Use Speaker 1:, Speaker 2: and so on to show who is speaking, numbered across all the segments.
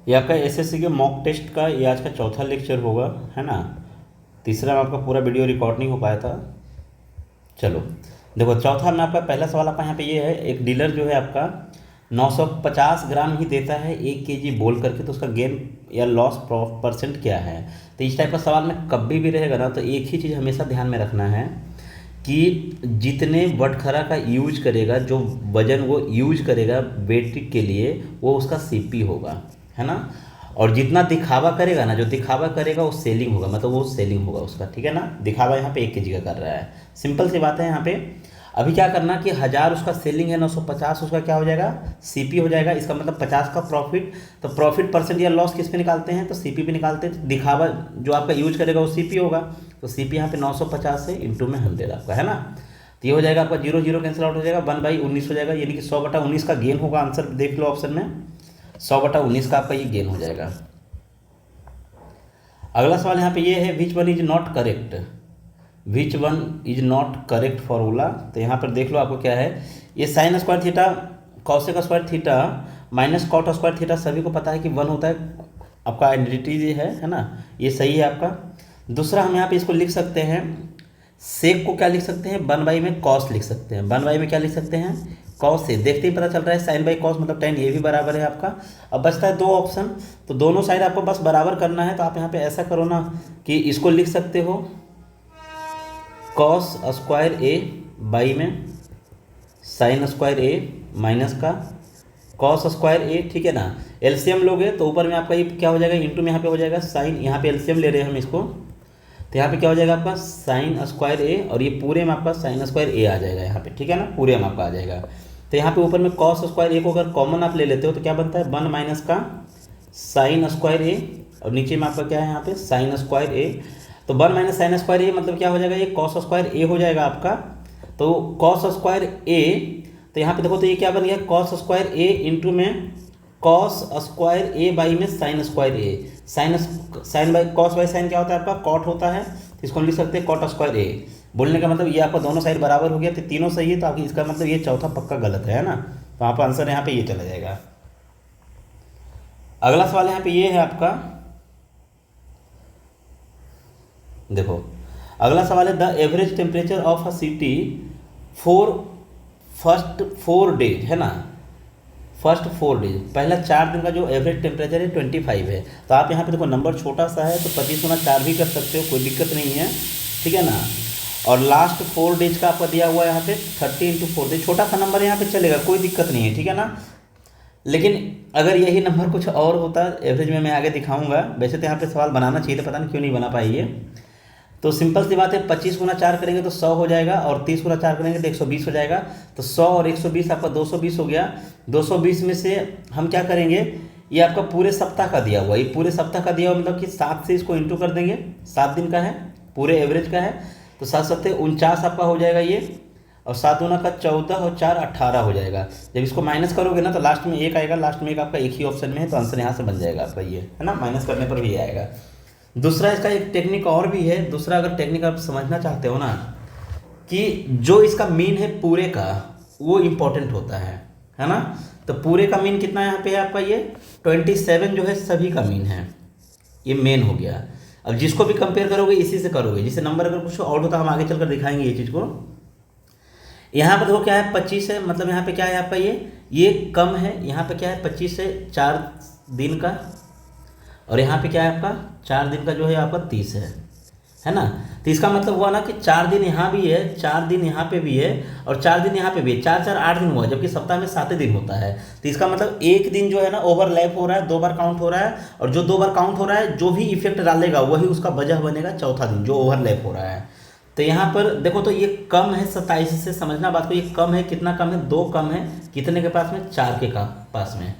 Speaker 1: ये आपका एसएससी के मॉक टेस्ट का ये आज का चौथा लेक्चर होगा, है ना। तीसरा में आपका पूरा वीडियो रिकॉर्ड नहीं हो पाया था। चलो देखो, चौथा में आपका पहला सवाल आपका यहाँ पे ये है, एक डीलर जो है आपका 950 ग्राम ही देता है 1 केजी बोल करके, तो उसका गेन या लॉस परसेंट क्या है। तो इस टाइप का सवाल में कभी भी रहेगा ना, तो एक ही चीज़ हमेशा ध्यान में रखना है कि जितने बटखरा का यूज करेगा, जो वजन वो यूज करेगा बैटरी के लिए, वो उसका सीपी होगा, है ना। और जितना दिखावा करेगा ना, जो दिखावा करेगा वो सेलिंग होगा, मतलब वो सेलिंग होगा उसका, ठीक है ना। दिखावा यहाँ पे 1 केजी का कर रहा है, सिंपल सी बात है यहाँ पे। अभी क्या करना कि 1000 उसका सेलिंग है, 950 उसका क्या हो जाएगा, सीपी हो जाएगा। इसका मतलब 50 का प्रॉफिट। तो प्रॉफिट परसेंट या लॉस किस पे निकालते हैं, तो सीपी पे निकालते हैं। तो दिखावा जो आपका यूज करेगा वो सीपी होगा। तो सीपी यहाँ पे 950 से इंटू में 100 आपका, है ना। तो ये हो जाएगा आपका 0 0 कैंसिल आउट हो जाएगा, 1/19 हो जाएगा, यानी कि 100/19 का गेन होगा। आंसर देख लो ऑप्शन में, 100/19 का आपका ये गेन हो जाएगा। अगला सवाल यहाँ पे ये है, which one is not correct, which one is not correct formula. तो यहाँ पर देख लो आपको क्या है, ये sine square theta cosec square theta minus cot square theta सभी को पता है कि 1 होता है, आपका आइडेंटिटी ये है ना। ये सही है आपका। दूसरा हम यहाँ पे इसको लिख सकते हैं, सेक को क्या लिख सकते हैं, 1 बाई में कॉस लिख सकते हैं। 1 बाई में क्या लिख सकते हैं, कॉस से। देखते ही पता चल रहा है साइन बाई कॉस मतलब tan, ये भी बराबर है आपका। अब बचता है 2 ऑप्शन, तो दोनों साइड आपको बस बराबर करना है। तो आप यहाँ पे ऐसा करो ना कि इसको लिख सकते हो कॉस स्क्वायर ए बाई में साइन स्क्वायर ए माइनस का कॉस स्क्वायर ए, ठीक है ना। एलसीएम लोगे तो ऊपर में आपका ये क्या हो जाएगा, इंटू में यहाँ पे हो जाएगा साइन, यहाँ पे एलसीएम ले रहे हैं हम इसको, तो यहाँ पे क्या हो जाएगा आपका साइन स्क्वायर ए, और ये पूरे में आपका साइन स्क्वायर ए आ जाएगा यहाँ पे, ठीक है ना, पूरे में आपका आ जाएगा। तो यहाँ पे ऊपर में कॉस स्क्वायर ए को अगर कॉमन आप ले लेते हो तो क्या बनता है, 1 माइनस का साइन स्क्वायर ए, और नीचे में आपका क्या है यहाँ पे साइन स्क्वायर ए। तो 1 माइनस साइन स्क्वायर ए मतलब क्या हो जाएगा, ये कॉस स्क्वायर ए हो जाएगा आपका। तो कॉस स्क्वायर ए, तो यहाँ पे देखो तो ये क्या बन गया, कॉस स्क्वायर ए इंटू में कॉस स्क्वायर ए बाई में sine square A. Sine by cos by sine क्या होता है आपका, कॉट होता है, तो इसको हम लिख सकते हैं कॉट स्क्वायर ए। बोलने का मतलब ये आपका दोनों साइड बराबर हो गया, तो तीनों सही है। तो आपकी इसका मतलब ये चौथा पक्का गलत है ना। तो आप आंसर यहाँ पे ये चला जाएगा। अगला सवाल यहाँ पे ये है आपका, देखो अगला सवाल है, the average temperature of a city for first 4 days, है ना। फर्स्ट 4 डेज, पहला 4 दिन का जो एवरेज टेम्परेचर है 25 है। तो आप यहाँ पे देखो नंबर छोटा सा है, तो 25 गुना 4 भी कर सकते हो, कोई दिक्कत नहीं है, ठीक है ना। और लास्ट 4 डेज का आपका दिया हुआ है यहाँ पे 30 इंटू 4 डेज, छोटा सा नंबर यहाँ पे चलेगा, कोई दिक्कत नहीं है, ठीक है ना। लेकिन अगर यही नंबर कुछ और होता एवरेज में, मैं आगे दिखाऊंगा। वैसे तो यहाँ पे सवाल बनाना चाहिए था, पता नहीं क्यों नहीं बना पाई ये। तो सिंपल सी बात है, 25 गुना 4 करेंगे तो 100 हो जाएगा, और 30 गुना 4 करेंगे तो 120 हो जाएगा। तो 100 और 120 आपका 220 हो गया। 220 में से हम क्या करेंगे, ये आपका पूरे सप्ताह का दिया हुआ, ये पूरे सप्ताह का दिया हुआ मतलब कि 7 से इसको इंटू कर देंगे, 7 दिन का है, पूरे एवरेज का है। तो 7 7 49 आपका हो जाएगा ये, और 7 दूना का 14 और 4 18 हो जाएगा। जब इसको माइनस करोगे ना तो लास्ट में 1 आएगा, लास्ट में 1 आपका एक ही ऑप्शन में है, तो आंसर यहाँ से बन जाएगा आपका ये, है ना। माइनस करने पर भी आएगा। दूसरा इसका एक टेक्निक और भी है, दूसरा अगर टेक्निक आप समझना चाहते हो ना, कि जो इसका मीन है पूरे का वो इम्पोर्टेंट होता है ना। तो पूरे का मीन कितना यहाँ पे है आपका, ये 27 जो है सभी का मीन है, ये मेन हो गया। अब जिसको भी कंपेयर करोगे इसी से करोगे, जिससे नंबर अगर कुछ और होता हम आगे चलकर दिखाएंगे ये चीज़ को। यहाँ पर देखो क्या है, 25 है, मतलब यहाँ पे क्या है आपका ये कम है। यहाँ पे क्या है 25 है 4 दिन का, और यहाँ पे क्या है आपका 4 दिन का जो है आपका 30 है ना। तो इसका मतलब हुआ ना कि 4 दिन यहाँ भी है, 4 दिन यहाँ पे भी है, और 4 दिन यहाँ पे भी है, 4 4 8 दिन हुआ, जबकि सप्ताह में 7 दिन होता है। तो इसका मतलब एक दिन जो है ना ओवरलैप हो रहा है, 2 बार काउंट हो रहा है, और जो 2 बार काउंट हो रहा है जो भी इफेक्ट डालेगा वही उसका वजह बनेगा चौथा दिन जो ओवरलैप हो रहा है। तो यहाँ पर देखो तो ये कम है 27 से, समझना बात को, ये कम है, कितना कम है, 2 कम है, कितने के पास में, 4 के पास में।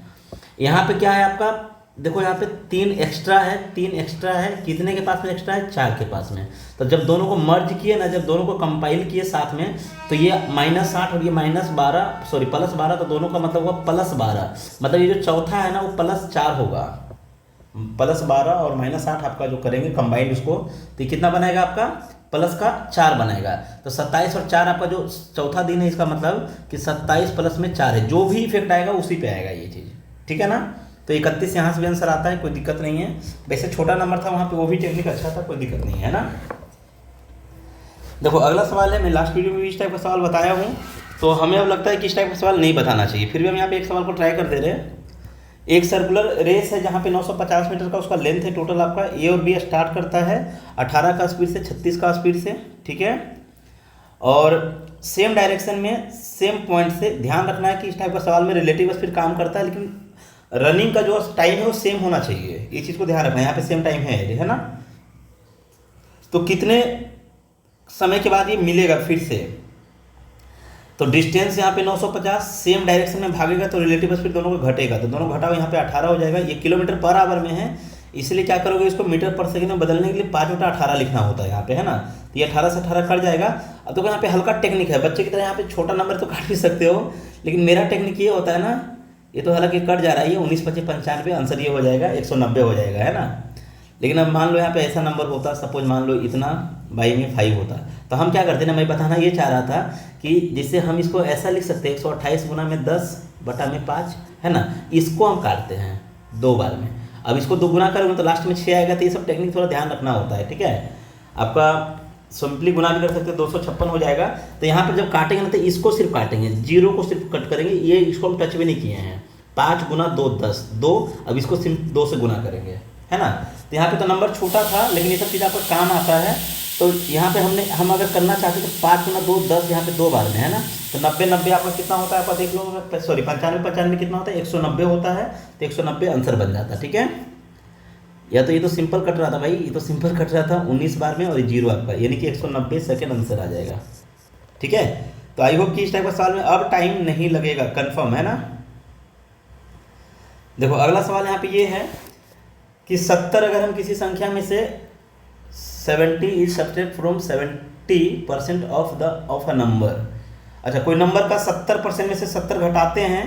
Speaker 1: यहाँ पे क्या है आपका, देखो यहाँ पे 3 एक्स्ट्रा है, 3 एक्स्ट्रा है, कितने के पास में एक्स्ट्रा है, 4 के पास में। तो जब दोनों को मर्ज किए ना, जब दोनों को कंपाइल किए साथ में, तो ये -8 और ये -12 सॉरी +12, तो दोनों का मतलब हुआ +12। मतलब ये जो चौथा है ना वो +4 होगा, +12 और -8 आपका जो करेंगे कंबाइंड उसको, तो कितना बनाएगा आपका +4 बनाएगा। तो 27 और 4 आपका जो चौथा दिन है, इसका मतलब कि 27 प्लस में 4 है, जो भी इफेक्ट आएगा उसी पे आएगा ये चीज़, ठीक है ना। तो तो 31 यहाँ से भी आंसर आता है, कोई दिक्कत नहीं है। वैसे छोटा नंबर था वहाँ पे, वो भी टेक्निक अच्छा था, कोई दिक्कत नहीं है ना। देखो अगला सवाल है, मैं लास्ट वीडियो में भी इस टाइप का सवाल बताया हूँ, तो हमें अब लगता है कि इस टाइप का सवाल नहीं बताना चाहिए, फिर भी हम यहाँ पे एक सवाल को ट्राई कर दे रहे हैं। एक सर्कुलर रेस है जहाँ पे 950 मीटर का उसका लेंथ है टोटल आपका, ए और बी स्टार्ट करता है 18 का स्पीड से 36 का स्पीड से, ठीक है। और सेम डायरेक्शन में सेम पॉइंट से, ध्यान रखना है कि इस टाइप का सवाल में रिलेटिव स्पीड काम करता है, लेकिन रनिंग का जो टाइम है वो सेम होना चाहिए, ये चीज़ को ध्यान रखना है। यहाँ पे सेम टाइम है ना, तो कितने समय के बाद ये मिलेगा फिर से, तो डिस्टेंस यहाँ पे 950, सेम डायरेक्शन में भागेगा तो रिलेटिव स्पीड दोनों का घटेगा, तो दोनों घटाओ यहाँ पे 18 हो जाएगा। ये किलोमीटर पर आवर में है, इसलिए क्या करोगे, इसको मीटर पर सेकंड में बदलने के लिए 5 बटा 18 लिखना होता है यहाँ पे, है ना। तो ये 18 से 18 कट जाएगा। अब तो यहाँ पे हल्का टेक्निक है, बच्चे की तरह यहाँ पे छोटा नंबर तो काट भी सकते हो, लेकिन मेरा टेक्निक ये होता है ना, ये तो हालांकि कट जा रहा है, ये 19 25 95, आंसर ये हो जाएगा 190 हो जाएगा, है ना। लेकिन अब मान लो यहाँ पे ऐसा नंबर होता, सपोज मान लो इतना बाई में 5 होता, तो हम क्या करते ना, मैं बताना ये चाह रहा था कि जिससे हम इसको ऐसा लिख सकते हैं 128 गुना में 10 बटा में 5, है ना। इसको हम काटते हैं 2 बार में, अब इसको 2 गुना करोगे तो लास्ट में 6 आएगा, तो ये सब टेक्निक थोड़ा ध्यान रखना होता है, ठीक है। आपका सिंपली गुना भी कर सकते हैं, 256 हो जाएगा। तो यहाँ पर जब काटेंगे ना तो इसको सिर्फ काटेंगे, 0 को सिर्फ कट करेंगे, ये इसको हम टच भी नहीं किए हैं। 5 गुना 2 10, 2, अब इसको सिर्फ 2 से गुना करेंगे, है ना। तो यहाँ पे तो नंबर छोटा था, लेकिन ये सब चीज़ आपको काम आता है। तो यहाँ पे हम अगर करना चाहते तो 5 गुना 2 10, यहाँ पे 2 बार में, है ना। तो 90 90 आपका कितना होता है, आपका देख लो, सॉरी 95 95 कितना होता है, 190 होता है, तो 190 आंसर बन जाता है, ठीक है। या तो ये तो सिंपल कट रहा था भाई, ये तो सिंपल कट रहा था 19 बार में, और 0 आपका, यानी कि 190 सेकेंड आंसर आ जाएगा, ठीक है। तो आई होप कि इस टाइप का सवाल में अब टाइम नहीं लगेगा, कन्फर्म है ना। देखो अगला सवाल यहाँ पे ये है कि 70 अगर हम किसी संख्या में से 70 is subtract from 70% of a number. अच्छा, कोई नंबर का 70% में से 70 घटाते हैं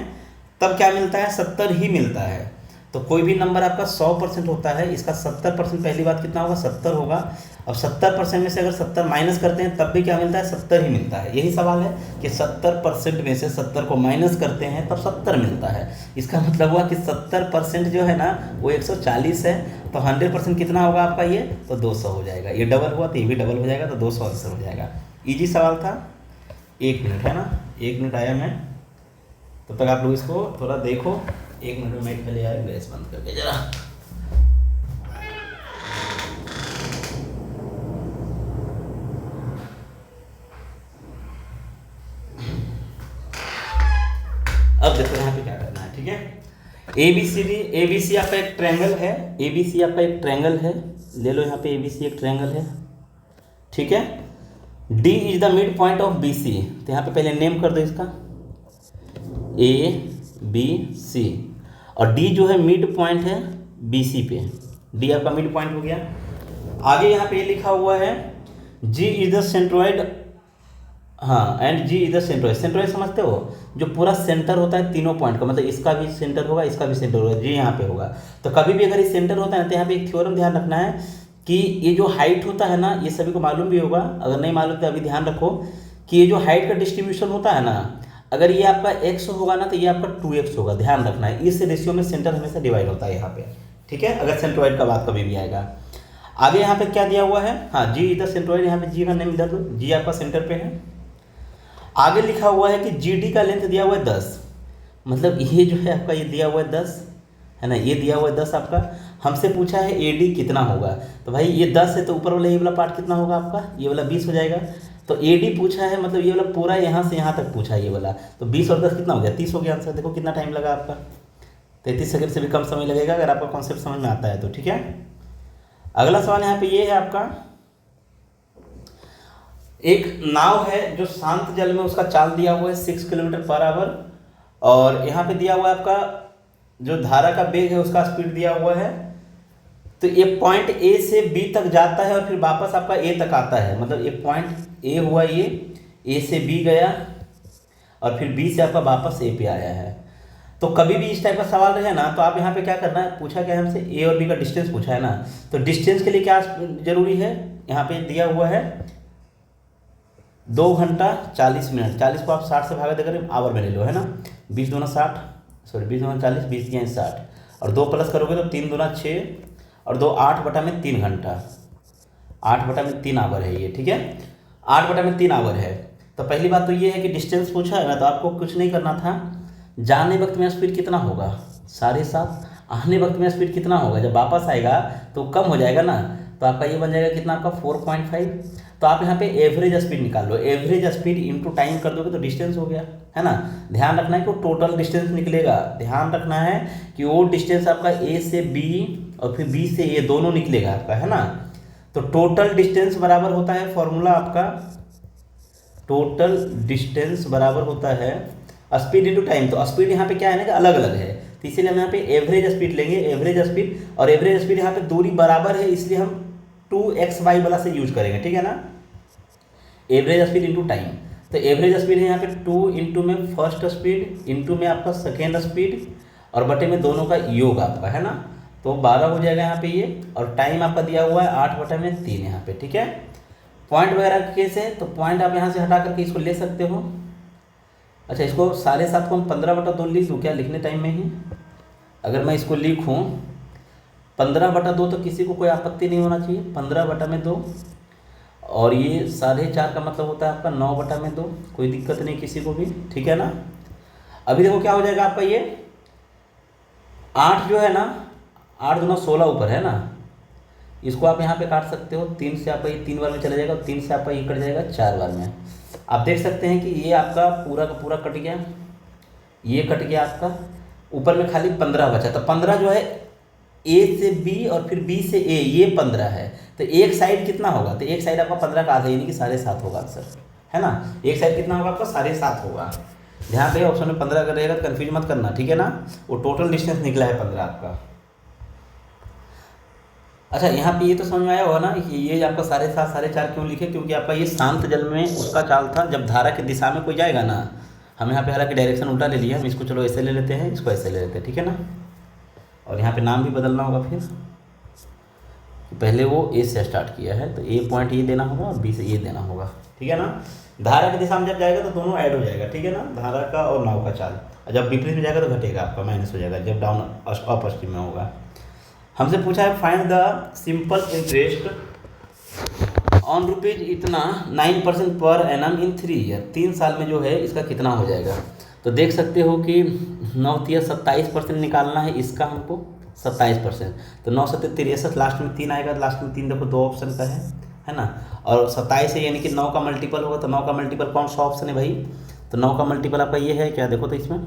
Speaker 1: तब क्या मिलता है, 70 ही मिलता है। तो कोई भी नंबर आपका 100% होता है, इसका 70% पहली बात कितना होगा, 70 होगा। अब 70% में से अगर 70 माइनस करते हैं तब भी क्या मिलता है, 70 ही मिलता है। यही सवाल है कि 70% में से 70 को माइनस करते हैं तब 70 मिलता है। इसका मतलब हुआ कि 70% जो है ना वो 140 है, तो 100% कितना होगा आपका, ये तो 200 हो जाएगा। ये डबल हुआ तो ये भी डबल हो जाएगा, तो 200 आंसर हो जाएगा। ईजी सवाल था। 1 मिनट, है ना, 1 मिनट आया मैं, तब तक आप लोग इसको थोड़ा देखो। 1 मिनट में मैं पहले आया, गैस बंद करके जरा। अब देखो यहाँ पे क्या करना है, ठीक है। ABC आपका एक ट्रायंगल है, ABC आपका एक ट्रायंगल है, ले लो यहाँ पे ABC एक ट्रायंगल है, ठीक है। D is the mid point of BC, तो यहाँ पे पहले नेम कर दो इसका ABC, और D जो है मिड पॉइंट है BC पे, D आपका मिड पॉइंट हो गया। आगे यहाँ पे लिखा हुआ है G इज द सेंट्रॉइड, हाँ, and G is the centroid. Centroid समझते हो, जो पूरा सेंटर होता है तीनों पॉइंट का, मतलब इसका भी सेंटर होगा, इसका भी सेंटर होगा, G यहाँ पे होगा। तो कभी भी अगर ये सेंटर होता है ना, तो यहाँ पे एक थ्योरम ध्यान रखना है कि ये जो हाइट होता है ना, ये सभी को मालूम भी होगा, अगर नहीं मालूम तो अभी ध्यान रखो कि ये जो हाइट का डिस्ट्रीब्यूशन होता है ना, अगर ये आपका x होगा ना तो ये आपका 2x होगा, ध्यान रखना है। इस रेशियो में सेंटर हमेशा डिवाइड होता है यहाँ पे, ठीक है, अगर सेंट्रॉइड का बात कभी भी आएगा। आगे यहाँ पे क्या दिया हुआ है, हाँ, G इधर सेंट्रॉइड, यहाँ पे G का नेम इधर दो, G आपका सेंटर पे है। आगे लिखा हुआ है कि GD का लेंथ दिया हुआ है 10, मतलब ये जो है आपका ये दिया हुआ है 10, है ना, ये दिया हुआ है 10 आपका। हमसे पूछा है AD कितना होगा, तो भाई ये 10 है तो ऊपर वाला ये वाला पार्ट कितना होगा आपका, ये वाला 20 हो जाएगा। तो AD पूछा है, मतलब ये वाला पूरा यहाँ से यहाँ तक पूछा है ये वाला, तो 20 और 10 कितना हो गया, 30 हो गया आंसर। देखो कितना टाइम लगा आपका, 33 सेकंड से भी कम समय लगेगा अगर आपका कॉन्सेप्ट समझ में आता है तो, ठीक है। अगला सवाल यहाँ पे ये है आपका, एक नाव है जो शांत जल में उसका चाल दिया हुआ है 6 किलोमीटर पर आवर, और यहाँ पे दिया हुआ है आपका जो धारा का वेग है उसका स्पीड दिया हुआ है। तो ये पॉइंट A से B तक जाता है और फिर वापस आपका A तक आता है, मतलब ये पॉइंट A हुआ, ये A से B गया और फिर B से आपका वापस A पे आया है। तो कभी भी इस टाइप का सवाल रहे ना, तो आप यहाँ पे क्या करना है, पूछा क्या है हमसे, A और B का डिस्टेंस पूछा है ना, तो डिस्टेंस के लिए क्या जरूरी है, यहाँ पे दिया हुआ है 2 घंटा 40 मिनट। 40 को आप 60 से भागा देकर आवर में ले लो, है ना, 20 दूना 60, सॉरी 20 दूना 40, 20 दिया 60, और 2 प्लस करोगे तो 3 दूना 6 और 2 8/3 घंटा, 8/3 आवर है ये, ठीक है, 8/3 आवर है। तो पहली बात तो ये है कि डिस्टेंस पूछा है ना, तो आपको कुछ नहीं करना था, जाने वक्त में स्पीड कितना होगा 7.5, आने वक्त में स्पीड कितना होगा, जब वापस आएगा तो कम हो जाएगा ना, तो आपका ये बन जाएगा कितना, आपका 4.5। तो आप यहाँ पे एवरेज स्पीड निकाल लो, एवरेज स्पीड इंटू टाइम कर दोगे तो डिस्टेंस हो गया, है ना। ध्यान रखना है कि वो टोटल डिस्टेंस निकलेगा, ध्यान रखना है कि वो डिस्टेंस आपका ए से बी और फिर बी से ए दोनों निकलेगा आपका, है ना। तो टोटल डिस्टेंस बराबर होता है, फॉर्मूला आपका टोटल डिस्टेंस बराबर होता है स्पीड इंटू टाइम। तो स्पीड यहाँ पे क्या है ना कि अलग अलग है, तो इसीलिए हम यहाँ पे एवरेज स्पीड लेंगे, एवरेज स्पीड, और एवरेज स्पीड यहाँ पे दूरी बराबर है इसलिए हम 2xy वाला से यूज करेंगे, ठीक है ना, एवरेज स्पीड इंटू टाइम। तो एवरेज स्पीड है यहाँ पे 2 इंटू में फर्स्ट स्पीड इंटू में आपका सेकेंड स्पीड और बटे में दोनों का योग आपका, है ना, तो 12 हो जाएगा यहाँ पे ये, और टाइम आपका दिया हुआ है 8/3 यहाँ पे, ठीक है। पॉइंट वगैरह कैसे है, तो पॉइंट आप यहाँ से हटा करके इसको ले सकते हो। अच्छा, इसको 7.5 को हम 15/2 लिख दूँ क्या, लिखने टाइम में ही अगर मैं इसको लिखूँ 15/2 तो किसी को कोई आपत्ति नहीं होना चाहिए, 15/2, और ये 4.5 का मतलब होता है आपका 9/2, कोई दिक्कत नहीं किसी को भी, ठीक है ना। अभी देखो क्या हो जाएगा आपका ये 8 जो है ना, 8 दूना 16 ऊपर है ना, इसको आप यहाँ पे काट सकते हो, 3 से आपका ये 3 बार में चला जाएगा, 3 से आपका ये कट जाएगा 4 बार में। आप देख सकते हैं कि ये आपका पूरा का पूरा कट गया, ये कट गया आपका, ऊपर में खाली 15 बचा। तो 15 जो है ए से बी और फिर बी से ए, ये 15 है, तो एक साइड कितना होगा, तो एक साइड आपका 15 का आधा यानी कि 7.5 होगा आंसर, है ना। एक साइड कितना होगा आपका 7.5 होगा। ध्यान रहे ऑप्शन में 15 अगर रहेगा तो कन्फ्यूज मत करना, ठीक है ना, वो टोटल डिस्टेंस निकला है 15 आपका। अच्छा, यहाँ पे ये तो समझ में आया होगा ना कि ये आपका 7.5 4.5 क्यों लिखे, क्योंकि आपका ये शांत जल में उसका चाल था, जब धारा की दिशा में कोई जाएगा ना, हम यहाँ पे हालांकि डायरेक्शन उल्टा ले लिया, हम इसको चलो ऐसे ले लेते हैं, इसको ऐसे ले लेते हैं, ठीक है ना। और यहाँ पे नाम भी बदलना होगा फिर, पहले वो ए से स्टार्ट किया है तो ए पॉइंट ये देना होगा और बी से ये देना होगा, ठीक है ना। धारा की दिशा में जब जाएगा तो दोनों ऐड हो जाएगा, ठीक है ना, धारा का और नाव का चाल। जब विपरीत में जाएगा तो घटेगा आपका, माइनस हो जाएगा जब डाउन अप स्ट्रीम में होगा। हमसे पूछा है find the simple interest on rupees इतना 9% पर एनम इन 3 ईयर, 3 साल में जो है इसका कितना हो जाएगा। तो देख सकते हो कि 9 27% निकालना है इसका हमको, 27%, तो 9 7 63, लास्ट में 3 आएगा, लास्ट में 3 देखो 2 ऑप्शन का है ना, और 27 है यानी कि 9 का मल्टीपल होगा, तो 9 का मल्टीपल कौन सा ऑप्शन है भाई, तो 9 का मल्टीपल आपका ये है क्या, देखो तो इसमें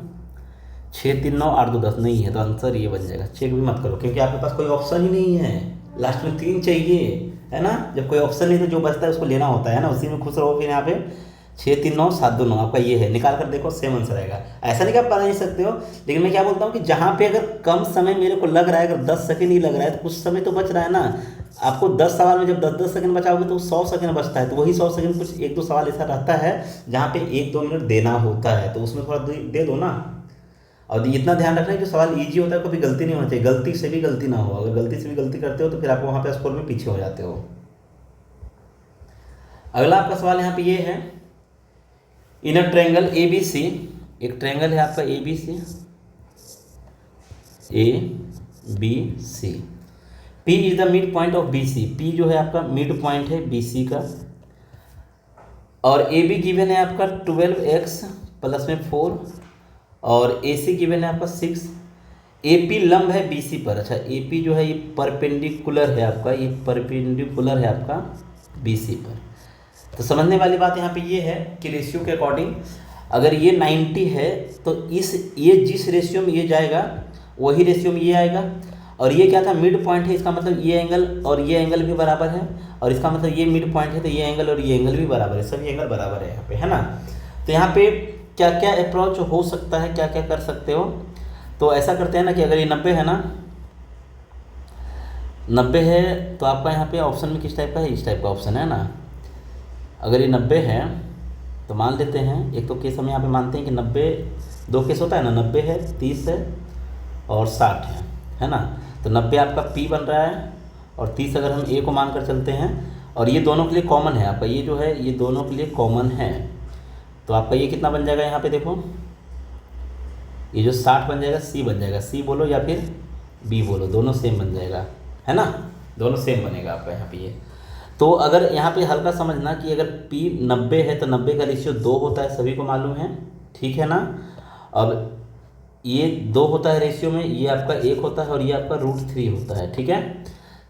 Speaker 1: 6 3 9 8 2 10 नहीं है, तो आंसर ये बन जाएगा। चेक भी मत करो क्योंकि आपके पास कोई ऑप्शन ही नहीं है, लास्ट में 3 चाहिए, है ना। जब कोई ऑप्शन नहीं तो जो बचता है उसको लेना होता है ना, उसी में खुश रहो। फिर यहाँ पे 6 3 9 7 2 9 आपका ये है, निकाल कर देखो सेम आंसर आएगा। ऐसा नहीं कि आप बता नहीं सकते हो, लेकिन मैं क्या बोलता हूँ कि जहाँ पे अगर कम समय मेरे को लग रहा है, अगर 10 सेकंड ही लग रहा है तो कुछ समय तो बच रहा है ना। आपको 10 सवाल में जब 10 सेकंड बचाओगे तो 100 सेकंड बचता है, तो वही 100 सेकंड कुछ 1 2 सवाल ऐसा रहता है जहाँ पे 1 2 मिनट देना होता है, तो उसमें थोड़ा दे दो ना। और इतना ध्यान रखना है कि सवाल ईजी होता है, कभी गलती नहीं होना चाहिए, गलती से भी गलती ना हो, अगर गलती से भी गलती करते हो तो फिर आप वहाँ पे स्कोर में पीछे हो जाते हो। अगला आपका सवाल यहाँ पे ये है, इन अ ट्रायंगल ए बी सी, एक ट्रायंगल है आपका A B C, P is the mid point of B C, P जो है आपका मिड पॉइंट है बी सी का, और ए बी गिवन है आपका 12x प्लस में 4, और ए सी गिवन है आपका 6, ए पी लंब है बी सी पर। अच्छा, ए पी जो है ये परपेंडिकुलर है आपका, ये परपेंडिकुलर है आपका बी सी पर। तो समझने वाली बात यहाँ पे ये है कि रेशियो के अकॉर्डिंग अगर ये 90 है तो ये जिस रेशियो में ये जाएगा वही रेशियो में ये आएगा, और ये क्या था मिड पॉइंट है, इसका मतलब ये एंगल और ये एंगल भी बराबर है, और इसका मतलब ये मिड पॉइंट है तो ये एंगल और ये एंगल भी बराबर है, सभी एंगल बराबर है यहाँ पे, है ना। तो यहाँ पे क्या क्या अप्रोच हो सकता है, क्या क्या कर सकते हो, तो ऐसा करते हैं ना कि अगर ये 90 है ना, 90 है तो आपका यहाँ पे ऑप्शन में किस टाइप का है, इस टाइप का ऑप्शन है ना। अगर ये 90 है तो मान लेते हैं, एक तो केस हम यहाँ पे मानते हैं कि 90 दो केस होता है ना, 90 है, 30 है और 60 है ना। तो 90 आपका P बन रहा है और 30 अगर हम A को मान कर चलते हैं, और ये दोनों के लिए कॉमन है आपका, ये जो है ये दोनों के लिए कॉमन है, तो आपका ये कितना बन जाएगा यहाँ पे देखो, ये जो 60 बन जाएगा C बन जाएगा, C बोलो या फिर बी बोलो, दोनों सेम बन जाएगा, है ना, दोनों सेम बनेगा आपका यहाँ पे ये। तो अगर यहाँ पे हल्का समझना कि अगर P 90 है तो 90 का रेशियो 2 होता है, सभी को मालूम है, ठीक है ना। अब ये 2 होता है रेशियो में, ये आपका 1 होता है और ये आपका √3 होता है, ठीक है।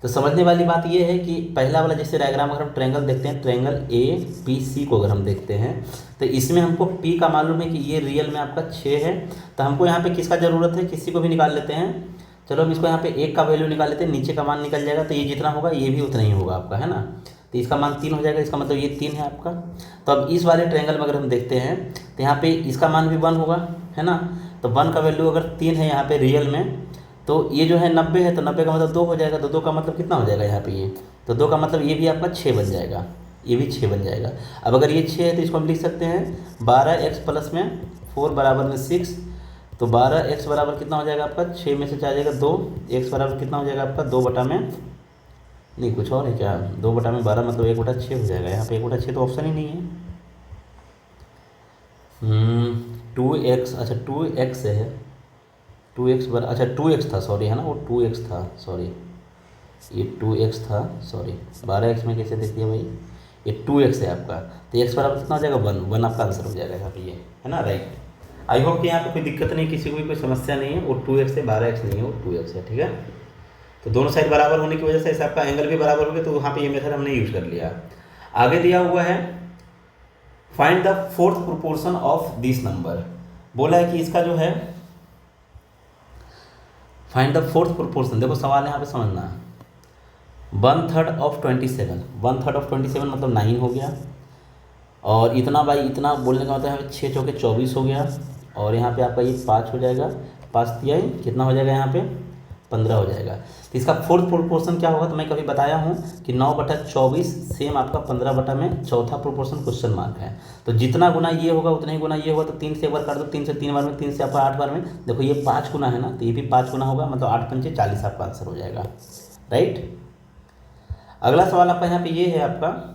Speaker 1: तो समझने वाली बात ये है कि पहला वाला जैसे डायग्राम अगर हम ट्रायंगल देखते हैं, ट्रायंगल APC को अगर हम देखते हैं तो इसमें हमको P का मालूम है कि ये रियल में आपका 6 है। तो हमको यहाँ पे किसका ज़रूरत है, किसी को भी निकाल लेते हैं। चलो हम इसको यहाँ पे 1 का वैल्यू निकाल लेते हैं, नीचे का मान निकल जाएगा, तो ये जितना होगा ये भी उतना ही होगा आपका, है ना। तो इसका मान 3 हो जाएगा, इसका मतलब ये 3 है आपका। तो अब इस वाले ट्रायंगल में अगर हम देखते हैं तो यहाँ पे इसका मान भी 1 होगा, है ना। तो 1 का वैल्यू अगर 3 है यहाँ पे रियल में, तो ये जो है 90 है, तो 90 का मतलब 2 हो जाएगा, तो 2 का मतलब कितना हो जाएगा यहाँ पे ये, तो 2 का मतलब ये भी आपका 6 बन जाएगा, ये भी 6 बन जाएगा। अब अगर ये 6 है तो इसको हम लिख सकते हैं 12x प्लस में 4 बराबर में 6, तो 12x बराबर कितना हो जाएगा आपका, 6 में से 4 जाएगा 2, x बराबर कितना हो जाएगा आपका 2 बटा में, नहीं कुछ और है क्या, 2 बटा में 12 मतलब 1 बटा 6 हो जाएगा। यहाँ पे 1 बटा 6 तो ऑप्शन ही नहीं है। 2x, अच्छा 2x है, 2x अच्छा 2x था, सॉरी, है ना, वो 2x था, सॉरी, ये 2x था, सॉरी, 12x में कैसे देख दिया भाई, ये 2x है आपका। तो x बराबर कितना हो जाएगा 1 आपका आंसर हो जाएगा यहाँ पे ये, है ना, राइट। आई होप कि यहाँ पे कोई दिक्कत नहीं, किसी को भी कोई समस्या नहीं है। वो 2x है, 12x नहीं है, वो 2x है, ठीक है। तो दोनों साइड बराबर होने की वजह से ऐसे आपका एंगल भी बराबर हो गया, तो वहाँ पे ये मेथड हमने यूज कर लिया। आगे दिया हुआ है find the 4th proportion of this number. बोला है कि इसका जो है फाइंड द 4th प्रोपोर्शन। देखो सवाल यहाँ पे समझना, 1/3 ऑफ 27, 1/3 ऑफ 27 मतलब 9 हो गया, और इतना बाई इतना बोलने का मतलब यहाँ पे 6 चौके 24 हो गया, और यहाँ पे आपका ये 5 हो जाएगा, 5 तिहाई कितना हो जाएगा यहाँ पे 15 हो जाएगा। तो इसका 4th प्रोपोर्शन क्या होगा, तो मैं कभी बताया हूँ कि 9/24 सेम आपका 15 में चौथा प्रोपोर्शन क्वेश्चन मार्क है। तो जितना गुना ये होगा उतना ही गुना ये होगा, तो 3 से एक बार काट दो, 3 से 3 बार में, 3 से आपका 8 बार में, देखो ये 5 गुना है ना, तो ये भी 5 गुना होगा, मतलब 8 पंचे 40 आपका आंसर हो जाएगा, राइट। अगला सवाल आपका यहाँ पे ये है आपका,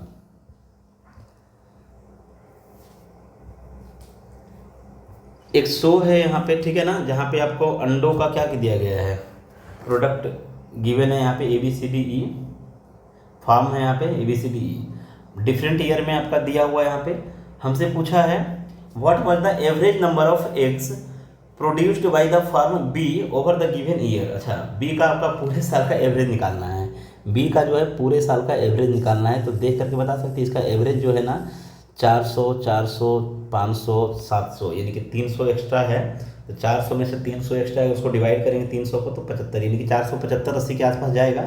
Speaker 1: एक शो है यहाँ पे, ठीक है ना, जहाँ पे आपको अंडों का क्या दिया गया है, प्रोडक्ट गिवन है यहाँ पे ABCDE, फार्म है यहाँ पे ABCDE, डिफरेंट ईयर में आपका दिया हुआ है। यहाँ पे हमसे पूछा है what was the average number of eggs produced by the farm B over the given year. अच्छा, बी का आपका पूरे साल का एवरेज निकालना है, बी का जो है पूरे साल का एवरेज निकालना है। तो देख करके बता सकते हैं इसका एवरेज जो है ना 400, 400, 500, 700, यानी कि 300 एक्स्ट्रा है। तो 400 में से 300 एक्स्ट्रा है, उसको डिवाइड करेंगे 300 को, तो 75, यानी कि 475 80 के आसपास जाएगा।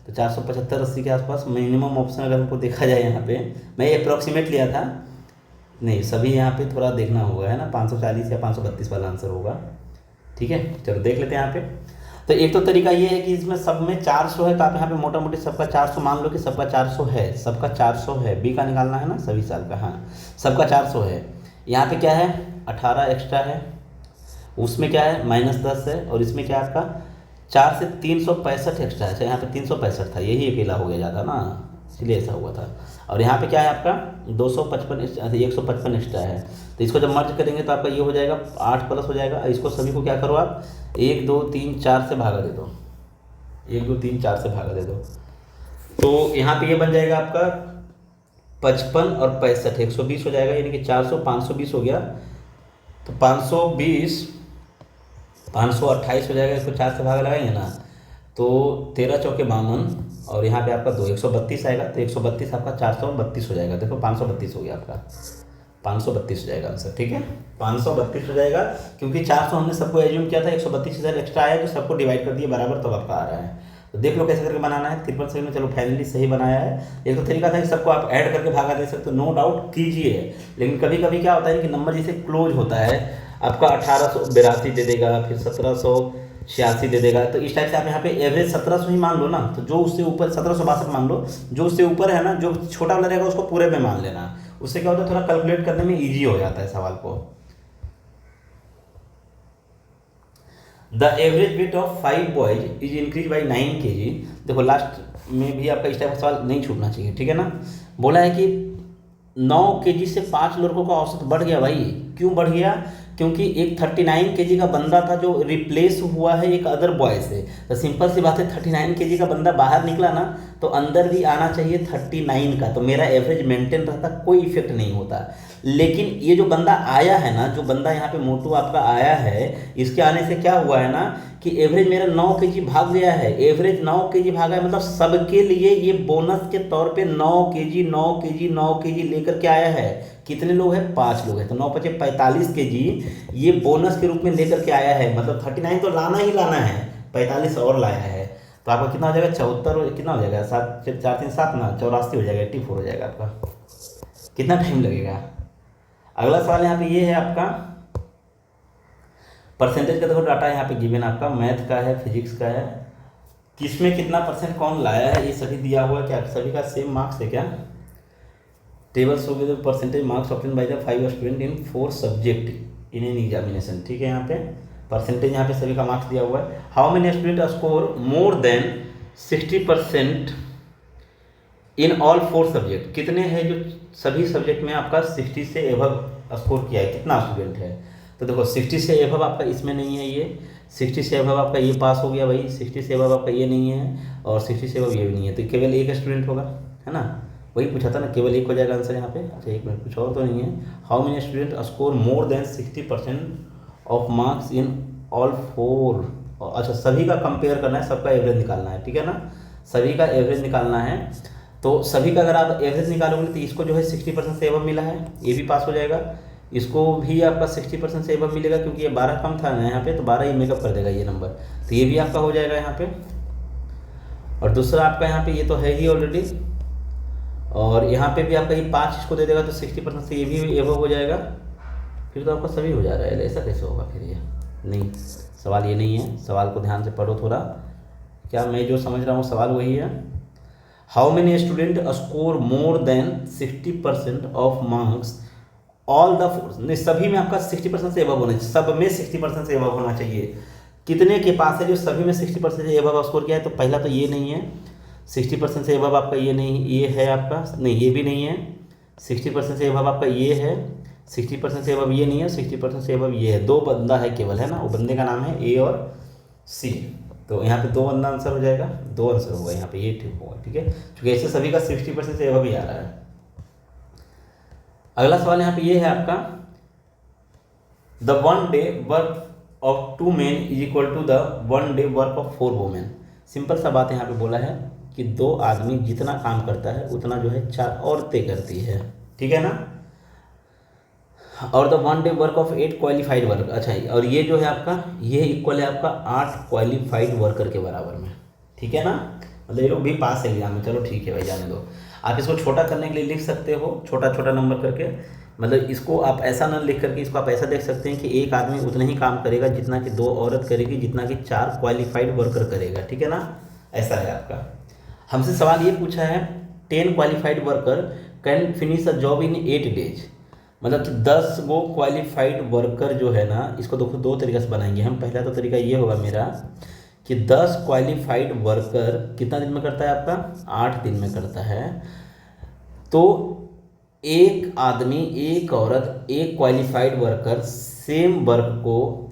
Speaker 1: तो 475 80 के आसपास मिनिमम ऑप्शन अगर हमको देखा जाए, यहाँ पे मैं अप्रॉक्सीमेट लिया था, नहीं सभी यहाँ पे थोड़ा देखना होगा, है ना, 540 या 532 वाला आंसर होगा, ठीक है। चलो देख लेते हैं यहाँ पे। तो एक तो तरीका ये है कि इसमें सब में 400 है, तो आप यहाँ पे मोटा मोटी सबका 400 मान लो कि सबका 400 है, सबका 400 है, बी का निकालना है ना सभी साल का, हाँ सबका 400 है। यहाँ पे क्या है 18 एक्स्ट्रा है, उसमें क्या है -10 है, और इसमें क्या है आपका 4 से 365 एक्स्ट्रा है। अच्छा यहाँ पे 365 था, यही अकेला हो गया ज़्यादा ना, इसलिए ऐसा हुआ था। और यहाँ पे क्या है आपका 255 155 एक्स्ट्रा है। तो इसको जब मर्ज करेंगे तो आपका ये हो जाएगा 8 प्लस हो जाएगा। इसको सभी को क्या करो आप 1 2 3 4 से भागा दे दो, 1 2 3 4 से भागा दे दो। तो यहाँ पे ये बन जाएगा आपका 55 और 65 120 हो जाएगा, यानी कि 400 520 हो गया। तो 520 528 हो जाएगा, इसको 4 से भागा लगाएंगे ना, तो 13 चौके 52, और यहाँ पे आपका 132 आएगा, तो 132 आपका 432 हो जाएगा। देखो 532 हो गया आपका, 532 हो जाएगा आंसर, ठीक है 532 हो जाएगा, क्योंकि 400 हमने सबको एज्यूम किया था, 132,000 एक्स्ट्रा आया जो सबको डिवाइड कर दिया बराबर, तब आपका आ रहा है। तो देख लो कैसे करके बनाना है। 53 सेकंड में चलो फाइनली सही बनाया है। एक तो तरीका था कि सबको आप ऐड करके भागा दे सकते हो, नो डाउट कीजिए, लेकिन कभी कभी क्या होता है कि नंबर जैसे क्लोज होता है, आपका 1882 दे देगा, फिर 1786 दे देगा, तो इस टाइप से आप यहाँ पे एवरेज 1700 ही मान लो ना। तो जो उससे ऊपर 1762 मान लो, जो उससे ऊपर है ना, जो छोटा वाला रहेगा उसको पूरे में मान लेना। उससे क्या होता है थोड़ा कैलकुलेट करने में ईजी हो जाता है सवाल को। The average weight of 5 boys is increase by 9 kg। देखो लास्ट में भी आपका इस टाइप का सवाल नहीं छूटना चाहिए, ठीक है ना। बोला है कि 9 kg से 5 लड़कों का औसत बढ़ गया। भाई क्यों बढ़ गया? क्योंकि एक 39 केजी का बंदा था जो रिप्लेस हुआ है एक अदर बॉय से। तो सिंपल सी बात है, 39 केजी का बंदा बाहर निकला ना तो अंदर भी आना चाहिए 39 का, तो मेरा एवरेज मेंटेन रहता, कोई इफेक्ट नहीं होता। लेकिन ये जो बंदा आया है ना, जो बंदा यहाँ पे मोटू आपका आया है, इसके आने से क्या हुआ है ना कि एवरेज मेरा 9 केजी भाग गया है। एवरेज 9 केजी भागा है, मतलब सबके लिए ये बोनस के तौर पे 9 केजी 9 केजी 9 केजी लेकर के आया है। कितने लोग हैं? 5 लोग हैं, तो 9 पचे 45 केजी ये बोनस के रूप में लेकर के आया है। मतलब 39 तो लाना ही लाना है, 45 और लाया है। तो आपका कितना हो जाएगा? 74, कितना हो जाएगा? 7 4 3 7 ना 84 हो जाएगा, 84 हो जाएगा आपका। कितना टाइम लगेगा? अगला सवाल यहाँ पे ये है आपका परसेंटेज का। देखो डाटा यहाँ पे गिवन आपका मैथ का है, फिजिक्स का है, किसमें कितना परसेंट कौन लाया है ये सभी दिया हुआ है। क्या सभी का सेम मार्क्स है क्या? Table show the percentage marks obtain by the 5 student in 4 subject in an examination. ठीक है, यहाँ पे परसेंटेज यहाँ पे सभी का मार्क्स दिया हुआ है। How many student score more than 60% in all 4 subject. कितने हैं जो सभी सब्जेक्ट में आपका 60 से एबव स्कोर किया है? कितना स्टूडेंट है? तो देखो 60 से एबव आपका इसमें नहीं है, ये 60 से एबव आपका ये पास हो गया भाई, 60 से एबव आपका ये नहीं है, और 60 से एबव ये भी नहीं है, तो केवल एक स्टूडेंट होगा, है ना? वही पूछा था ना, केवल एक हो जाएगा आंसर यहाँ पे। अच्छा एक मिनट, कुछ और तो नहीं है। How many student score more than 60% of marks in all 4। अच्छा सभी का कंपेयर करना है, सबका एवरेज निकालना है, ठीक है ना? सभी का एवरेज निकालना है। तो सभी का अगर आप एवरेज निकालोगे तो इसको जो है 60% से एबव मिला है, ये भी पास हो जाएगा। इसको भी आपका 60% से एबव मिलेगा, क्योंकि ये 12 कम था ना यहाँ पे, तो 12 ये मेकअप कर देगा ये नंबर, तो ये भी आपका हो जाएगा यहाँ पे। और दूसरा आपका यहाँ पे ये तो है ही ऑलरेडी, और यहाँ पे भी आपका ये 5 इसको दे देगा, तो 60% से ये भी एबव हो जाएगा। फिर तो आपका सभी हो जा रहा है, ऐसा कैसे होगा फिर? ये नहीं, सवाल ये नहीं है। सवाल को ध्यान से पढ़ो थोड़ा, क्या मैं जो समझ रहा हूँ सवाल वही है। How many student score more than 60% of marks all the 4। नहीं, सभी में आपका 60% से एबव होना चाहिए, सब में 60% से एबव होना चाहिए। कितने के पास है जो सभी में 60% से एबव स्कोर किया है? तो पहला तो ये नहीं है, 60% से एबव आपका ये नहीं, ये है आपका नहीं, ये भी नहीं है। 60% से एबव आपका ये है, 60% से एबव ये नहीं है, 60% से एबव ये है। 2 बंदा है केवल, है ना? वो बंदे का नाम है ए और सी। तो यहाँ पे 2 बंदा आंसर हो जाएगा, 2 आंसर होगा यहाँ पे, ये ठीक होगा, ठीक है, क्योंकि ऐसे सभी का 60% से एबव ही आ रहा है। अगला सवाल यहाँ पे ये है आपका, the 1 day work of 2 men is equal to the 1 day work of 4 women. Simple सा बात यहाँ पे बोला है कि 2 आदमी जितना काम करता है उतना जो है 4 औरतें करती है, ठीक है ना? और the 1 day work of 8 qualified work. अच्छा, और ये जो है आपका, ये इक्वल है आपका 8 क्वालिफाइड वर्कर के बराबर में, ठीक है ना? मतलब ये लोग भी पास है एग्जाम में, चलो ठीक है भाई, जाने दो। आप इसको छोटा करने के लिए लिख सकते हो, छोटा छोटा नंबर करके, मतलब इसको आप ऐसा ना लिख करके इसको आप ऐसा देख सकते हैं कि एक आदमी उतना ही काम करेगा जितना कि 2 औरत करेगी, जितना कि 4 क्वालिफाइड वर्कर करेगा, ठीक है ना? ऐसा है आपका। हमसे सवाल ये पूछा है, 10 qualified worker can finish a job in 8 days. मतलब कि 10 वो क्वालिफाइड वर्कर जो है ना, इसको देखो 2 तरीके से बनाएंगे हम। पहला तो तरीका ये होगा मेरा कि 10 क्वालिफाइड वर्कर कितना दिन में करता है आपका? 8 दिन में करता है। तो एक आदमी, एक औरत, एक क्वालिफाइड वर्कर सेम वर्क को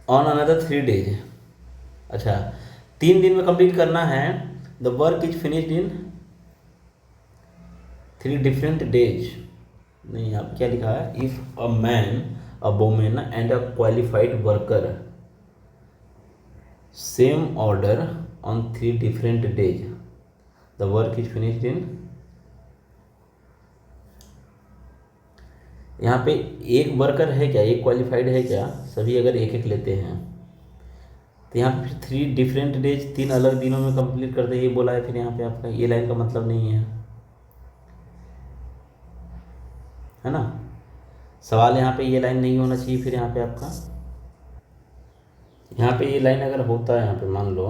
Speaker 1: ऑन अनदर 3 डेज, अच्छा 3 दिन में कंप्लीट करना है। The work is finished in 3 different days. नहीं, आप क्या लिखा है? If a man, a women and a qualified worker same order on 3 different days, the work is finished इन। यहाँ पे एक वर्कर है क्या? एक क्वालिफाइड है क्या? सभी अगर एक एक लेते हैं तो यहाँ पे 3 डिफरेंट डेज, 3 अलग दिनों में कंप्लीट करते, ये बोला है। फिर यहाँ पे आपका ये लाइन का मतलब नहीं है ना? सवाल यहाँ पे ये लाइन नहीं होना चाहिए। फिर यहाँ पे आपका, यहाँ पे ये लाइन अगर होता है, यहाँ पे मान लो,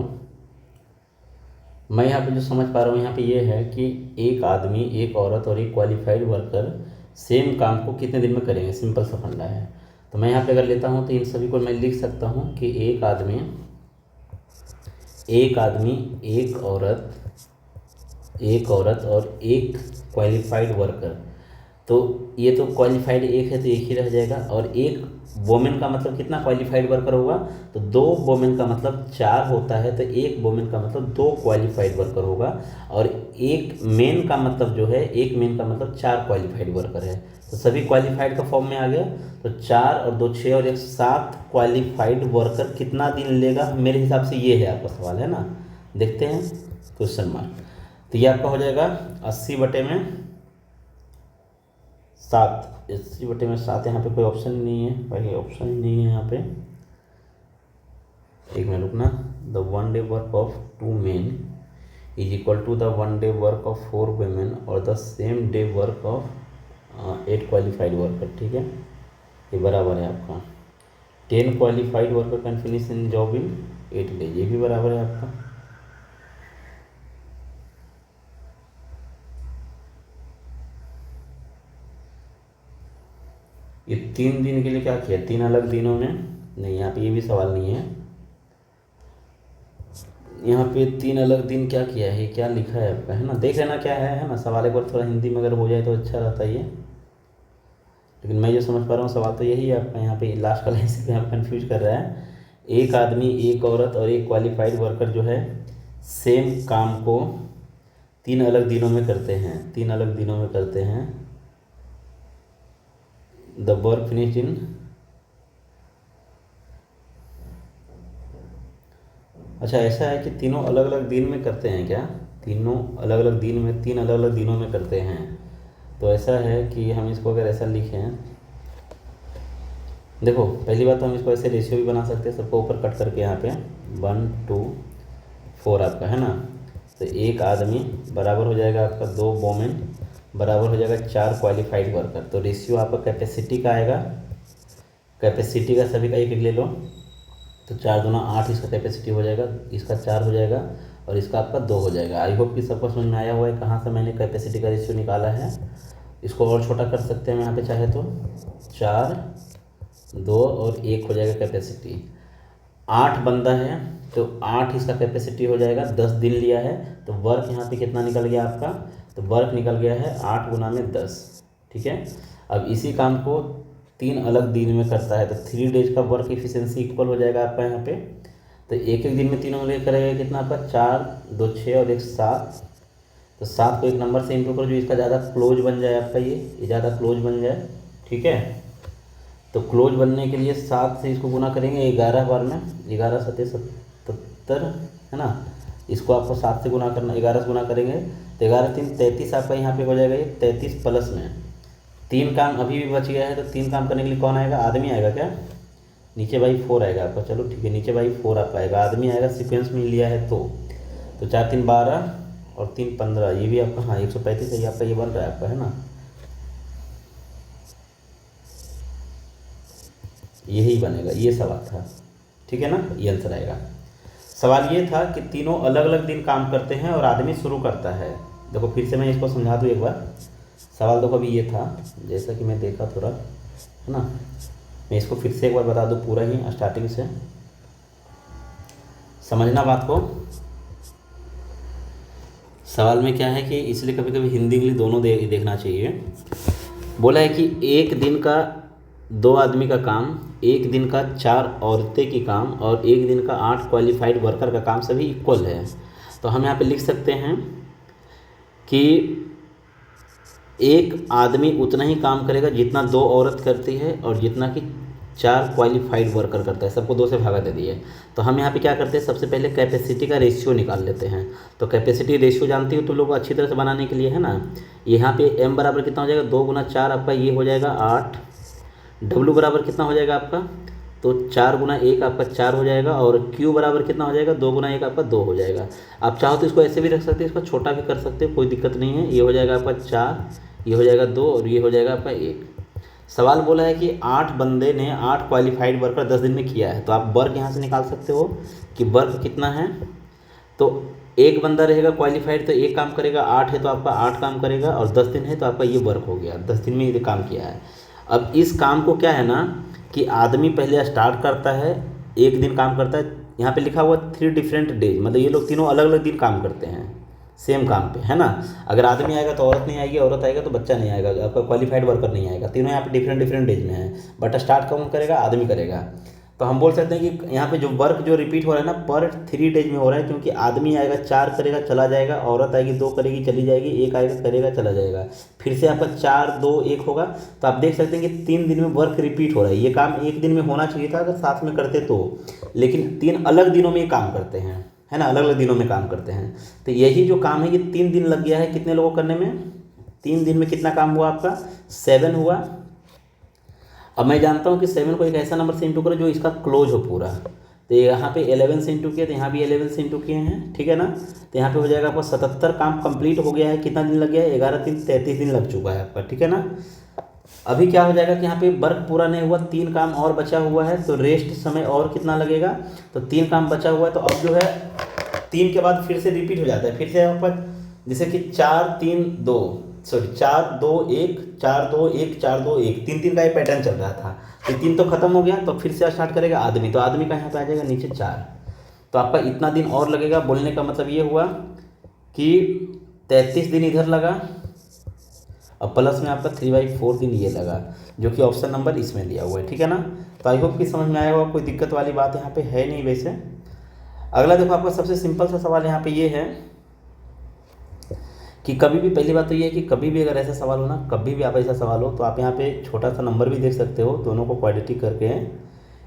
Speaker 1: मैं यहाँ पे जो समझ पा रहा हूँ यहाँ पे ये है कि एक आदमी, एक औरत और एक क्वालिफाइड वर्कर सेम काम को कितने दिन में करेंगे, सिंपल सा फंडा है। तो मैं यहाँ पे अगर लेता हूँ तो इन सभी को मैं लिख सकता हूँ कि एक आदमी, एक औरत और एक क्वालिफाइड वर्कर तो ये तो क्वालिफाइड एक है तो एक ही रह जाएगा, और एक वोमेन का मतलब कितना क्वालिफाइड वर्कर होगा, तो दो वोमेन का मतलब चार होता है, तो एक वोमेन का मतलब दो क्वालिफाइड वर्कर होगा, और एक मेन का मतलब जो है, एक मेन का मतलब चार क्वालिफाइड वर्कर है। तो सभी क्वालिफाइड का फॉर्म में आ गया, तो चार और दो छः और एक सात क्वालिफाइड वर्कर कितना दिन लेगा, मेरे हिसाब से ये है आपका सवाल, है ना। देखते हैं क्वेश्चन मार्क। तो ये आपका हो जाएगा 80/7, 80/7। यहाँ पे कोई ऑप्शन ही नहीं है, भाई ऑप्शन ही नहीं है यहाँ पे। एक मिनट रुकना। The 1 day work of 2 men is equal to the 1 day work of 4 women और the same day work of 8 qualified worker. ठीक है, ये बराबर है आपका 10 qualified worker can finish in job in 8 days, ये भी बराबर है आपका। ये 3 दिन के लिए क्या किया, 3 अलग दिनों में नहीं, यहाँ पे ये भी सवाल नहीं है। यहाँ पे 3 अलग दिन क्या किया है, क्या लिखा है आपका, है ना, देख लेना क्या है ना। सवाल एक बार थोड़ा हिंदी में अगर हो जाए तो अच्छा रहता है ये, लेकिन मैं जो समझ पा रहा हूँ सवाल तो यही है आपका। यहाँ पे लास्ट का लाइन से यहाँ कन्फ्यूज कर रहा है। एक आदमी, एक औरत और एक क्वालिफाइड वर्कर जो है सेम काम को 3 अलग दिनों में करते हैं, 3 अलग दिनों में करते हैं। द वर्क फिनिश इन, अच्छा ऐसा है कि तीनों अलग अलग दिन में करते हैं क्या, तीनों अलग अलग दिन में, 3 अलग अलग दिनों में करते हैं। तो ऐसा है कि हम इसको अगर ऐसा लिखें, देखो पहली बात तो हम इसको ऐसे रेशियो भी बना सकते हैं, सबको ऊपर कट करके यहाँ पे 1 2 4 आपका, है ना। तो एक आदमी बराबर हो जाएगा आपका 2 वोमेन बराबर हो जाएगा 4 क्वालिफाइड वर्कर। तो रेशियो आपका कैपेसिटी का आएगा, कैपेसिटी का सभी का एक एक ले लो, तो 4 दूना 8 इसका कैपेसिटी हो जाएगा, इसका 4 हो जाएगा और इसका आपका 2 हो जाएगा। आई होप कि सबको समझ में आया हुआ है कहाँ से मैंने कैपेसिटी का रेशियो निकाला है। इसको और छोटा कर सकते हैं यहाँ पे चाहे तो, 4 2 और 1 हो जाएगा कैपेसिटी। 8 बंदा है तो 8 इसका कैपेसिटी हो जाएगा, 10 दिन लिया है तो वर्क यहाँ पे कितना निकल गया आपका, तो वर्क निकल गया है 8 गुना में 10। ठीक है, अब इसी काम को 3 अलग दिन में करता है तो 3 डेज का वर्क एफिशिएंसी इक्वल हो जाएगा आपका यहाँ पे। तो एक एक दिन में तीनों में करेगा कितना आपका, 4 2 6 और 1 7। तो 7 को एक नंबर से इंटू करो जो इसका ज़्यादा क्लोज बन जाए आपका, ये ज़्यादा क्लोज बन जाए। ठीक है, तो क्लोज बनने के लिए 7 से इसको गुना करेंगे 11 बार में, 11 7 77, है ना। इसको आपको 7 से गुना करना, 11 से गुना करेंगे तो 11 3 33 आपका यहाँ पे हो जाएगा, ये 33 प्लस में 3 काम अभी भी बच गया है। तो 3 काम करने के लिए कौन आएगा, आदमी आएगा क्या, नीचे भाई 4 आएगा आपका। चलो ठीक है, नीचे भाई 4 आपका आएगा, आदमी आएगा, सीक्वेंस में लिया है तो 4 3 12 और 3 15, ये भी आपका, हाँ 135 है आपका, ये बन रहा है आपका, है ना। यही बनेगा, ये सवाल था, ठीक है ना, ये आंसर आएगा। सवाल ये था कि तीनों अलग अलग दिन काम करते हैं और आदमी शुरू करता है। देखो फिर से मैं इसको समझा दूँ एक बार। सवाल देखो अभी ये था, जैसा कि मैं देखा थोड़ा, है ना, मैं इसको फिर से एक बार बता दूँ पूरा ही स्टार्टिंग से, समझना बात को। सवाल में क्या है कि इसलिए कभी कभी हिंदी इंग्लिश दोनों देखना चाहिए। बोला है कि एक दिन का 2 आदमी का काम, एक दिन का 4 औरतें की काम और एक दिन का 8 क्वालिफाइड वर्कर का काम सभी इक्वल है। तो हम यहाँ पे लिख सकते हैं कि एक आदमी उतना ही काम करेगा जितना 2 औरत करती है और जितना कि 4 क्वालिफाइड वर्कर करता है, सबको 2 से भागा दे दिए। तो हम यहाँ पे क्या करते हैं, सबसे पहले कैपेसिटी का रेशियो निकाल लेते हैं। तो कैपेसिटी रेशियो जानती हो तो लोग अच्छी तरह से बनाने के लिए, है ना। यहाँ पे m बराबर कितना हो जाएगा, 2 गुना 4 आपका ये हो जाएगा 8। W बराबर कितना हो जाएगा आपका, तो 4 गुना 1 आपका 4 हो जाएगा, और Q बराबर कितना हो जाएगा, 2 गुना 1 आपका 2 हो जाएगा। आप चाहो तो इसको ऐसे भी रख सकते हैं, इसको छोटा भी कर सकते हो, कोई दिक्कत नहीं है। ये हो जाएगा आपका 4, ये हो जाएगा 2 और ये हो जाएगा आपका 1। सवाल बोला है कि 8 बंदे ने 8 क्वालिफाइड वर्कर 10 दिन में किया है, तो आप वर्क यहाँ से निकाल सकते हो कि वर्क कितना है। तो एक बंदा रहेगा क्वालिफाइड तो एक काम करेगा, 8 है तो आपका 8 काम करेगा, और 10 दिन है तो आपका ये वर्क हो गया, 10 दिन में ये काम किया है। अब इस काम को क्या है ना कि आदमी पहले स्टार्ट करता है, एक दिन काम करता है, यहाँ पे लिखा हुआ 3 डिफरेंट डेज, मतलब ये लोग तीनों अलग अलग दिन काम करते हैं, सेम काम पे, है ना। अगर आदमी आएगा तो औरत नहीं आएगी, औरत आएगा तो बच्चा नहीं आएगा, आपका क्वालिफाइड वर्कर नहीं आएगा। तीनों यहाँ पे डिफरेंट डिफरेंट डेज में है, बट स्टार्ट कौन करेगा, आदमी करेगा। तो हम बोल सकते हैं कि यहाँ पे जो वर्क जो रिपीट हो रहा है ना पर 3 डेज में हो रहा है, क्योंकि आदमी आएगा 4 करेगा चला जाएगा, औरत आएगी 2 करेगी चली जाएगी, एक आएगा करेगा चला जाएगा, फिर से आपका 4 2 1 होगा। तो आप देख सकते हैं कि 3 दिन में वर्क रिपीट हो रहा है। ये काम एक दिन में होना चाहिए था अगर साथ में करते तो, लेकिन 3 अलग दिनों में ये काम करते हैं, है ना, अलग अलग दिनों में काम करते हैं। तो यही जो काम है ये 3 दिन लग गया है कितने लोगों को करने में, 3 दिन में कितना काम हुआ आपका, 7 हुआ। अब मैं जानता हूँ कि 7 को एक ऐसा नंबर से इंटू करो जो इसका क्लोज हो पूरा। तो यहाँ पे 11 से इंटू किया, तो यहाँ भी 11 से इंटू किए हैं, ठीक है ना। तो यहाँ पे हो जाएगा आपका 77 काम कंप्लीट हो गया है। कितना दिन लग गया है, 11 दिन 33 दिन लग चुका है आपका, ठीक है ना। अभी क्या हो जाएगा कि यहाँ पे वर्क पूरा नहीं हुआ, 3 काम और बचा हुआ है, तो रेस्ट समय और कितना लगेगा, तो 3 काम बचा हुआ है। तो अब जो है 3 के बाद फिर से रिपीट हो जाता है, फिर से आपका जैसे कि 4 3 2 सॉरी 4 2 1 4 2 1 4 2 1 3 का ये पैटर्न चल रहा था। तो 3 तो खत्म हो गया, तो फिर से स्टार्ट करेगा आदमी, तो आदमी का यहाँ पे आ जाएगा नीचे 4। तो आपका इतना दिन और लगेगा। बोलने का मतलब ये हुआ कि 33 दिन इधर लगा और प्लस में आपका 3/4 दिन ये लगा, जो कि ऑप्शन नंबर इसमें दिया हुआ है, ठीक है ना। तो आई होप कि समझ में आया होगा, कोई दिक्कत वाली बात यहाँ पे है नहीं वैसे। अगला देखो आपका सबसे सिंपल सा सवाल यहाँ पे ये है कि कभी भी, पहली बात तो ये है कि कभी भी अगर ऐसा सवाल हो ना, कभी भी आप ऐसा सवाल हो तो आप यहाँ पे छोटा सा नंबर भी देख सकते हो, दोनों को क्वाड्रेटिक करके,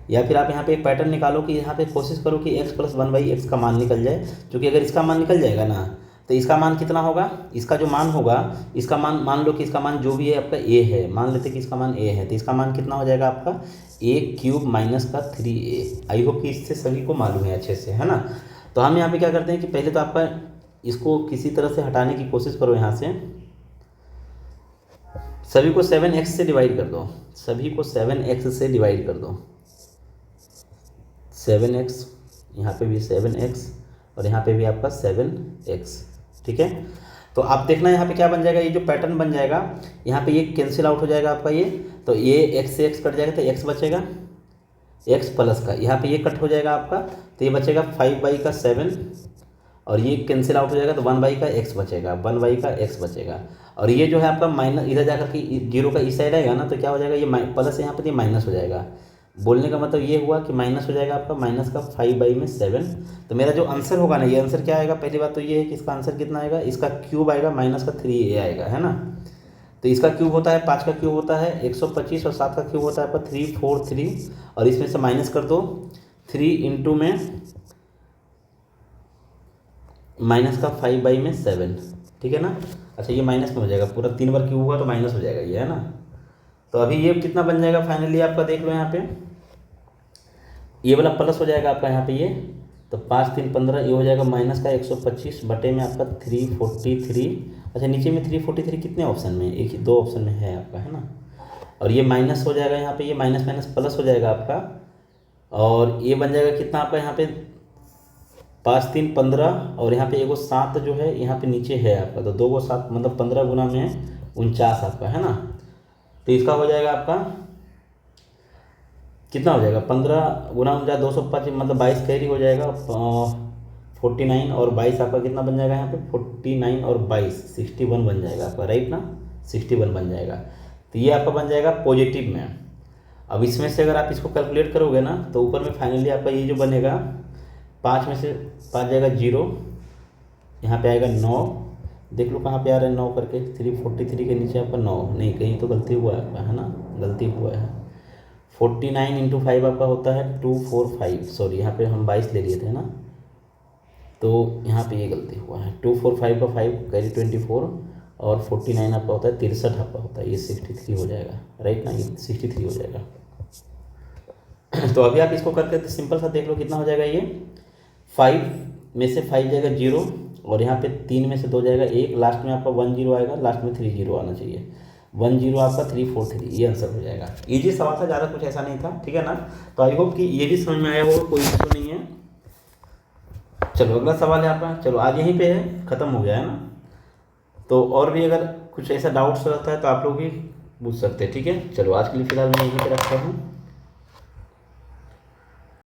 Speaker 1: या फिर आप यहाँ पे एक पैटर्न निकालो कि यहाँ पे कोशिश करो कि x + 1/x का मान निकल जाए। क्योंकि अगर इसका मान निकल जाएगा ना तो इसका मान कितना होगा, इसका जो मान होगा, इसका मान मान लो कि इसका मान जो भी है आपका a है, मान लेते कि इसका मान a है, तो इसका मान कितना हो जाएगा आपका a³ - 3a। आई होप कि इससे सभी को मालूम है अच्छे से, है ना। तो हम यहाँ पे क्या करते हैं कि पहले तो आपका इसको किसी तरह से हटाने की कोशिश करो, यहाँ से सभी को 7x से डिवाइड कर दो, सभी को 7x से डिवाइड कर दो, 7x, यहाँ पे भी 7x और यहाँ पे भी आपका 7x, ठीक है। तो आप देखना यहाँ पे क्या बन जाएगा, ये जो पैटर्न बन जाएगा, यहाँ पे ये कैंसिल आउट हो जाएगा आपका ये, तो ये x से x कट जाएगा, तो x बचेगा, x प्लस का यहाँ पे ये कट हो जाएगा आपका, तो ये बचेगा 5/7 और ये कैंसिल आउट हो जाएगा, तो 1 का x बचेगा, 1 का x बचेगा। और ये जो है आपका माइनस, इधर जाकर के 0 का इस साइड आएगा ना, तो क्या हो जाएगा, ये प्लस यहाँ पर ये माइनस हो जाएगा। बोलने का मतलब ये हुआ कि माइनस हो जाएगा आपका, माइनस का 5/7। तो मेरा जो आंसर होगा ना, ये आंसर क्या आएगा, पहली बात तो ये है कि इसका आंसर कितना आएगा, इसका क्यूब आएगा, माइनस का 3a आएगा, है ना। तो इसका क्यूब होता है 5 का क्यूब होता है 125 और 7 का क्यूब होता है आपका 343, और इसमें से माइनस कर दो 3 इंटू में माइनस का 5/7, ठीक है ना। अच्छा ये माइनस में हो जाएगा, पूरा 3 बार क्यूब हुआ तो माइनस हो जाएगा ये, है ना। तो अभी ये कितना बन जाएगा फाइनली आपका, देख लो यहाँ पे ये वाला प्लस हो जाएगा आपका यहाँ पे ये, तो 5 3 15, ये हो जाएगा माइनस का 125 बटे में आपका 343। अच्छा नीचे में 343 कितने ऑप्शन में, एक ही 2 ऑप्शन में है आपका, है ना। और ये माइनस हो जाएगा यहाँ पे, ये माइनस माइनस प्लस हो जाएगा आपका, और ये बन जाएगा कितना आपका यहाँ पे 5 3 15, और यहाँ पे एगो 7 जो है यहाँ पे नीचे है आपका, तो 2 को 7 मतलब 15 गुना में 49 आपका, है ना। तो इसका हो जाएगा आपका कितना हो जाएगा, 15 गुना 49 205 मतलब 22 कैरी हो जाएगा, 49 और 22 आपका कितना बन जाएगा यहाँ पे 49 और 22 61 बन जाएगा आपका, राइट ना, 61 बन जाएगा। तो ये आपका बन जाएगा पॉजिटिव में। अब इसमें से अगर आप इसको कैलकुलेट करोगे ना, तो ऊपर में फाइनली आपका ये जो बनेगा 5 में से 5 जाएगा 0, यहाँ पे आएगा 9, देख लो कहाँ पे आ रहा है 9 करके, 343 के नीचे आपका 9 नहीं, कहीं तो गलती हुआ है आपका, है ना, गलती हुआ है। 49 इंटू 5 आपका होता है 245, सॉरी यहाँ पे हम 22 ले लिए थे ना, तो यहाँ पे ये गलती हुआ है, 245 का 5 कैरी 24, और 49 आपका होता है 63 आपका होता है, ये 63 हो जाएगा, राइट ना, ये 63 हो जाएगा। तो अभी आप इसको करके सिंपल सा देख लो कितना हो जाएगा, ये 5 में से 5 जाएगा 0, और यहाँ पे 3 में से 2 जाएगा 1, लास्ट में आपका 1 0 आएगा, लास्ट में 3 0 आना चाहिए, 1 0 आपका 343, ये आंसर हो जाएगा। इजी सवाल था, ज़्यादा कुछ ऐसा नहीं था, ठीक है ना। तो आई होप कि ये भी समझ में आया होगा, कोई इशू नहीं है। चलो अगला सवाल है आपका, चलो आज यहीं पे है, ख़त्म हो गया है ना। तो और भी अगर कुछ ऐसा डाउट्स रहता है तो आप लोग भी पूछ सकते हैं, ठीक है। चलो आज के लिए फिलहाल मैं यहीं पे रखता हूँ।